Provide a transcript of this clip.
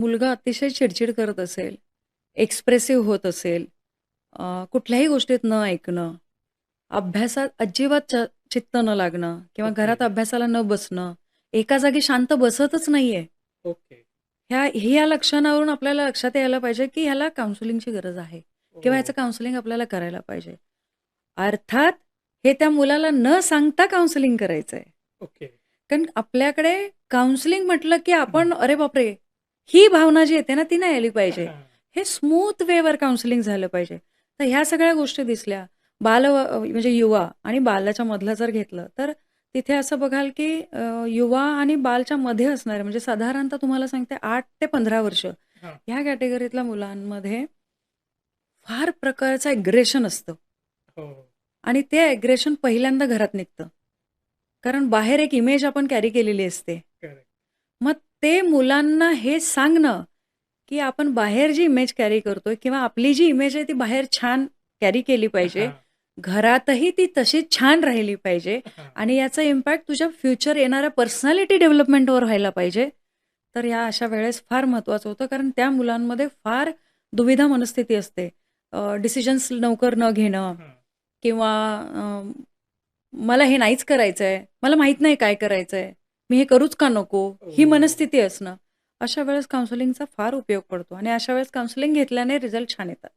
मुलगा अतिशय चिडचिड करत असेल, एक्सप्रेसिव्ह होत असेल, कुठल्याही गोष्टीत न ऐकणं, अभ्यासात अजिबात चित्त न लागणं किंवा ओके, घरात अभ्यासाला न बसणं, एका जागी शांत बसतच नाहीये. ओके. ह्या लक्षणावरून आपल्याला लक्षात यायला पाहिजे, की ह्याला काउन्सिलिंगची गरज आहे किंवा हो, ह्याचं काउन्सिलिंग आपल्याला करायला पाहिजे. अर्थात हे त्या मुलाला न सांगता काउन्सिलिंग करायचंय. ओके. कारण आपल्याकडे काउन्सिलिंग म्हटलं, की हं. आपण अरे बापरे! ही भावना जी येते ना, ती नाही आली पाहिजे. हे स्मूथ वेवर काउन्सिलिंग झालं पाहिजे. तर ह्या सगळ्या गोष्टी दिसल्या. म्हणजे युवा आणि बालाच्या मधलं जर घेतलं, तर तिथे असं बघाल, की युवा आणि बालच्या मध्ये असणारे म्हणजे साधारणतः तुम्हाला सांगते 8 ते 15 वर्ष हां. ह्या कॅटेगरीतल्या मुलांमध्ये फार प्रकारचं एग्रेशन असतं. हो, आणि ते अग्रेशन पहिल्यांदा घरात निघतं. कारण बाहेर एक इमेज आपण कॅरी केलेली असते. करेक्ट. मग ते मुलांना हे सांगणं, की आपण बाहेर जी इमेज कॅरी करतोय किंवा आपली जी इमेज आहे ती बाहेर छान कॅरी केली पाहिजे. हां, घरातही ती तशीच छान राहिली पाहिजे हां. आणि याचा इम्पॅक्ट तुझ्या फ्युचर येणाऱ्या पर्सनॅलिटी डेव्हलपमेंटवर व्हायला पाहिजे. तर या अशा वेळेस फार महत्त्वाचं होतं कारण त्या मुलांमध्ये फार दुविधा मनस्थिती असते. डिसिजन्स लवकर न घेणं हां. किंवा मला हे नाहीच करायचंय, मला माहीत नाही काय करायचंय, मी हे करूच का नको? ही हो. मनस्थिती असणं. अशा वेळेस काउन्सिलिंगचा फार उपयोग पडतो आणि अशा वेळेस काउन्सिलिंग घेतल्याने रिझल्ट छान येतात.